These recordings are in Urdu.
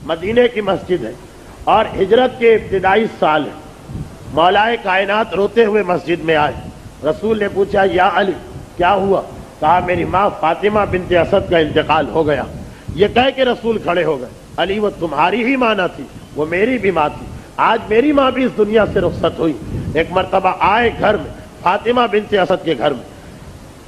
مدینے کی مسجد ہے اور ہجرت کے ابتدائی سال ہے۔ مولائے کائنات روتے ہوئے مسجد میں آئے۔ رسول نے پوچھا یا علی کیا ہوا؟ کہا میری ماں فاطمہ بنت اسد کا انتقال ہو گیا۔ یہ کہہ کے رسول کھڑے ہو گئے، علی وہ تمہاری ہی ماں نہ تھی، وہ میری بھی ماں تھی، آج میری ماں بھی اس دنیا سے رخصت ہوئی۔ ایک مرتبہ آئے گھر میں، فاطمہ بنت اسد کے گھر میں،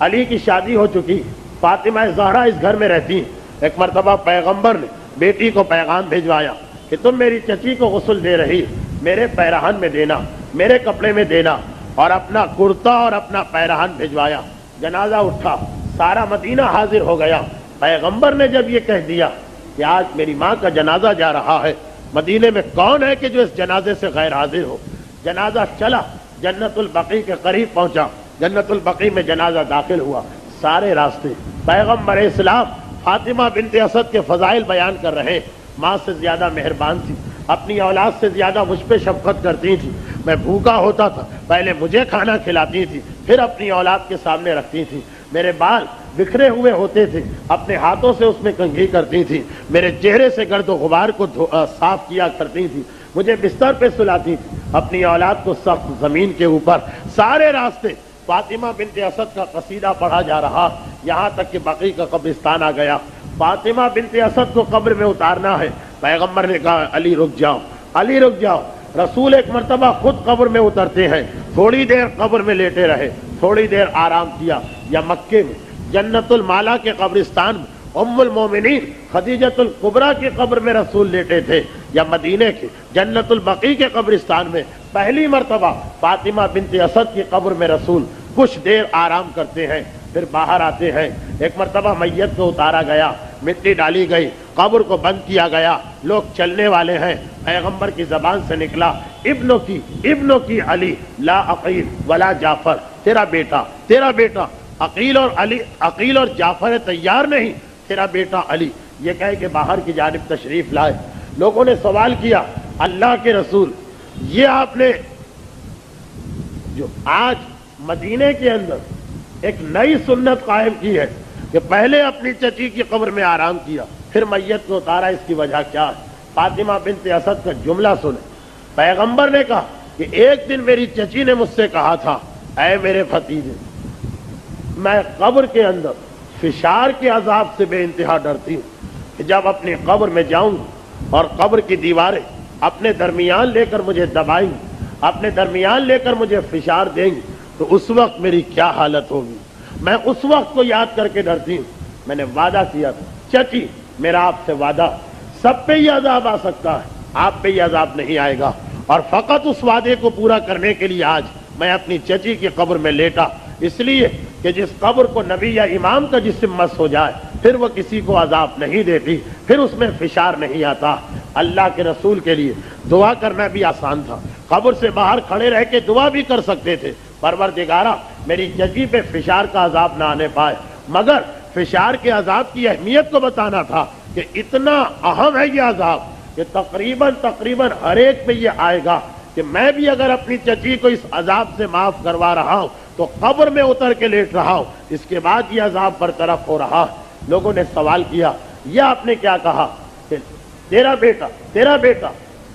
علی کی شادی ہو چکی، فاطمہ زہرا اس گھر میں رہتی ہیں۔ ایک مرتبہ پیغمبر نے بیٹی کو پیغام بھیجوایا کہ تم میری چچی کو غسل دے رہی، میرے پیرہن میں دینا، میرے کپڑے میں دینا، اور اپنا کرتا اور اپنا پیرہن بھیجوایا۔ جنازہ اٹھا، سارا مدینہ حاضر ہو گیا۔ پیغمبر نے جب یہ کہہ دیا کہ آج میری ماں کا جنازہ جا رہا ہے، مدینے میں کون ہے کہ جو اس جنازے سے غیر حاضر ہو؟ جنازہ چلا، جنت البقیع کے قریب پہنچا، جنت البقیع میں جنازہ داخل ہوا۔ سارے راستے پیغمبر اسلام فاطمہ بنت اسد کے فضائل بیان کر رہے۔ ماں سے زیادہ مہربان تھی، اپنی اولاد سے زیادہ مجھ پہ شفقت کرتی تھی۔ میں بھوکا ہوتا تھا، پہلے مجھے کھانا کھلاتی تھی، پھر اپنی اولاد کے سامنے رکھتی تھی۔ میرے بال بکھرے ہوئے ہوتے تھے، اپنے ہاتھوں سے اس میں کنگھی کرتی تھی، میرے چہرے سے گرد و غبار کو صاف کیا کرتی تھی، مجھے بستر پہ سلاتی تھی، اپنی اولاد کو سخت زمین کے اوپر۔ سارے راستے فاطمہ بنت اسد کا قصیدہ پڑھا جا رہا، یہاں تک کہ بقیع کا قبرستان آ گیا۔ فاطمہ بنت اسد کو قبر میں اتارنا ہے۔ پیغمبر نے کہا علی رک جاؤ، علی رک جاؤ۔ رسول ایک مرتبہ خود قبر میں اترتے ہیں، تھوڑی دیر قبر میں لیٹے رہے، تھوڑی دیر آرام کیا۔ یا مکے میں جنت المالا کے قبرستان میں ام المومنین خدیجۃ الکبریٰ کی قبر میں رسول لیٹے تھے، یا مدینے کے جنت البقیع کے قبرستان میں پہلی مرتبہ فاطمہ بنت اسد کی قبر میں رسول کچھ دیر آرام کرتے ہیں، پھر باہر آتے ہیں۔ ایک مرتبہ میت کو اتارا گیا، مٹی ڈالی گئی، قبر کو بند کیا گیا، لوگ چلنے والے ہیں۔ پیغمبر کی زبان سے نکلا ابنوں کی علی لا عقیل ولا جعفر، تیرا بیٹا عقیل اور جعفر طیار نہیں، تیرا بیٹا علی۔ یہ کہہ کہ باہر کی جانب تشریف لائے۔ لوگوں نے سوال کیا اللہ کے رسول، یہ آپ نے جو آج مدینے کے اندر ایک نئی سنت قائم کی ہے کہ پہلے اپنی چچی کی قبر میں آرام کیا پھر میت کو اتارا، اس کی وجہ کیا ہے؟ فاطمہ بنت اسد کا جملہ سنیں۔ پیغمبر نے کہا کہ ایک دن میری چچی نے مجھ سے کہا تھا اے میرے بھتیجے، میں قبر کے اندر فشار کے عذاب سے بے انتہا ڈرتی ہوں کہ جب اپنی قبر میں جاؤں اور قبر کی دیواریں اپنے درمیان لے کر مجھے دبائیں گی، اپنے درمیان لے کر مجھے فشار دیں گی، تو اس وقت میری کیا حالت ہوگی؟ میں اس وقت کو یاد کر کے ڈرتی ہوں۔ میں نے وعدہ کیا تھا چچی، میرا آپ سے وعدہ، سب پہ یہ عذاب آ سکتا ہے، آپ پہ یہ عذاب نہیں آئے گا، اور فقط اس وعدے کو پورا کرنے کے لیے آج میں اپنی چچی کی قبر میں لیٹا، اس لیے کہ جس قبر کو نبی یا امام کا جسم مس ہو جائے پھر وہ کسی کو عذاب نہیں دیتی، پھر اس میں فشار نہیں آتا۔ اللہ کے رسول کے لیے دعا کرنا بھی آسان تھا، قبر سے باہر کھڑے رہ کے دعا بھی کر سکتے تھے، پروردگارا میری چچی پہ فشار کا عذاب نہ آنے پائے، مگر فشار کے عذاب کی اہمیت کو بتانا تھا کہ اتنا اہم ہے یہ عذاب کہ تقریباً ہر ایک پہ یہ آئے گا کہ میں بھی اگر اپنی چچی کو اس عذاب سے معاف کروا رہا ہوں تو قبر میں اتر کے لیٹ رہا ہوں، اس کے بعد یہ عذاب برطرف ہو رہا۔ لوگوں نے سوال کیا یہ آپ نے کیا کہا کہ تیرا بیٹا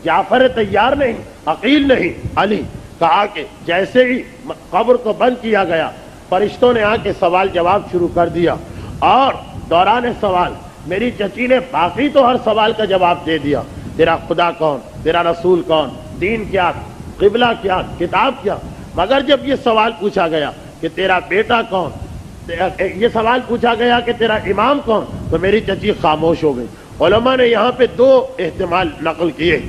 جعفر طیار نہیں، عقیل نہیں، علی۔ کہا کہ جیسے ہی قبر کو بند کیا گیا فرشتوں نے آ کے سوال جواب شروع کر دیا، اور دوران سوال میری چچی نے باقی تو ہر سوال کا جواب دے دیا، تیرا خدا کون، تیرا رسول کون، دین کیا، قبلہ کیا، کتاب کیا، مگر جب یہ سوال پوچھا گیا کہ تیرا بیٹا کون، یہ سوال پوچھا گیا کہ تیرا امام کون، تو میری چچی خاموش ہو گئی۔ علماء نے یہاں پہ دو احتمال نقل کیے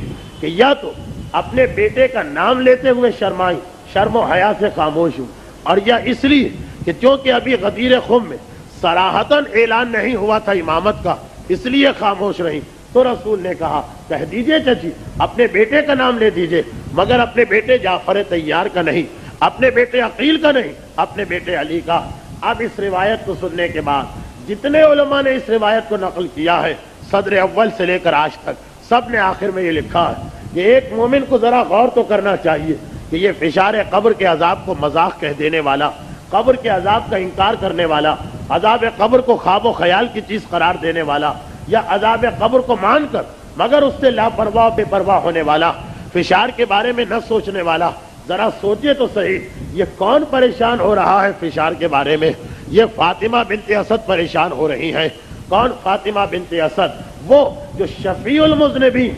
کہ یا تو اپنے بیٹے کا نام لیتے ہوئے شرمائی، شرم و حیا سے خاموش ہوں، اور یا اس لیے کہ چونکہ ابھی غدیر خم میں صراحتاً اعلان نہیں ہوا تھا امامت کا، اس لیے خاموش رہی۔ تو رسول نے کہا کہہ دیجئے چچی اپنے بیٹے کا نام لے دیجئے، مگر اپنے بیٹے جعفر طیار کا نہیں، اپنے بیٹے عقیل کا نہیں، اپنے بیٹے علی کا۔ اب اس روایت کو سننے کے بعد جتنے علماء نے اس روایت کو نقل کیا ہے صدر اول سے لے کر آج تک، سب نے آخر میں یہ لکھا ہے کہ ایک مومن کو ذرا غور تو کرنا چاہیے کہ یہ فشار قبر کے عذاب کو مذاق کہہ دینے والا، قبر کے عذاب کا انکار کرنے والا، عذاب قبر کو خواب و خیال کی چیز قرار دینے والا، یا عذاب قبر کو مان کر مگر اس سے لاپرواہ بے پرواہ ہونے والا، فشار کے بارے میں نہ سوچنے والا۔ ذرا سوچے تو صحیح، یہ کون پریشان ہو رہا ہے فشار کے بارے میں؟ یہ فاطمہ بنت اسد پریشان ہو رہی ہیں۔ کون فاطمہ بنت اسد؟ وہ جو شفیع المذنبین،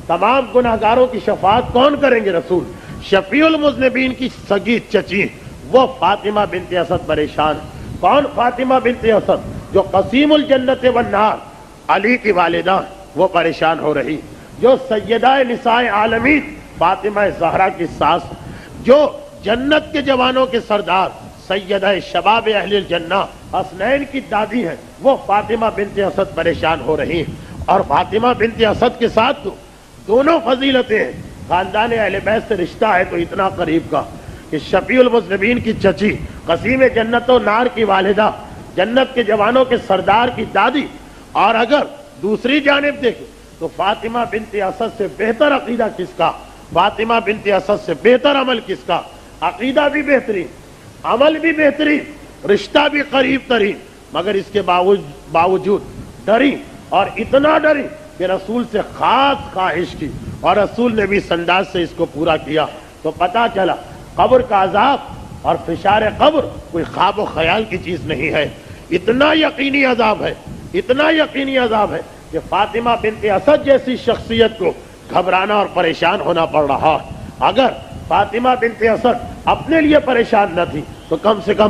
تمام گناہگاروں کی شفاعت کون کریں گے؟ رسول۔ شفیع المذنبین کی سگی چچی وہ فاطمہ بنت اسد پریشان۔ کون فاطمہ بنت اسد؟ جو قسیم الجنت والنار، علی کی والدہ، وہ پریشان ہو رہی۔ جو سیدہ نساء عالمین فاطمہ زہرا کی ساس، جو جنت کے جوانوں کے سردار سیدہ شباب اہل الجنہ حسنین کی دادی ہیں، وہ فاطمہ بنت اسد پریشان ہو رہی ہیں۔ اور فاطمہ بنت اسد کے ساتھ تو دونوں فضیلتیں ہیں۔ خاندان اہل بیت سے رشتہ ہے تو اتنا قریب کا کہ شفیع المذنبین کی چچی، قسیم جنت و نار کی والدہ، جنت کے جوانوں کے سردار کی دادی، اور اگر دوسری جانب دیکھیں تو فاطمہ بنت اسد سے بہتر عقیدہ کس کا؟ فاطمہ بنت اسد سے بہتر عمل کس کا؟ عقیدہ بھی بہترین، عمل بھی بہترین، رشتہ بھی قریب ترین، مگر اس کے باوجود ڈری، اور اتنا ڈری کہ رسول سے خاص خواہش کی، اور رسول نے بھی اس انداز سے اس کو پورا کیا۔ تو پتا چلا قبر کا عذاب اور فشار قبر کوئی خواب و خیال کی چیز نہیں ہے، اتنا یقینی عذاب ہے، اتنا یقینی عذاب ہے کہ فاطمہ بنت اسد جیسی شخصیت کو گھبرانا اور پریشان ہونا پڑ رہا۔ اگر فاطمہ بنت اسد اپنے لیے پریشان نہ تھی تو کم سے کم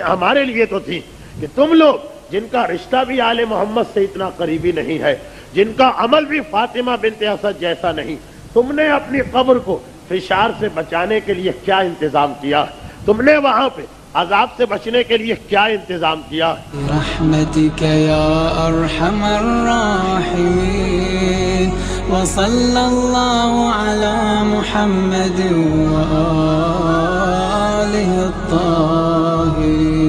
ہمارے لیے تو تھی، کہ تم لوگ جن کا رشتہ بھی آل محمد سے اتنا قریبی نہیں ہے، جن کا عمل بھی فاطمہ بنت اسد جیسا نہیں، تم نے اپنی قبر کو فشار سے بچانے کے لیے کیا انتظام کیا؟ تم نے وہاں پہ عذاب سے بچنے کے لیے کیا انتظام کیا؟ رحمتک یا ارحم الراحمین وصلی اللہ علی محمد وآلہ الطاہرین۔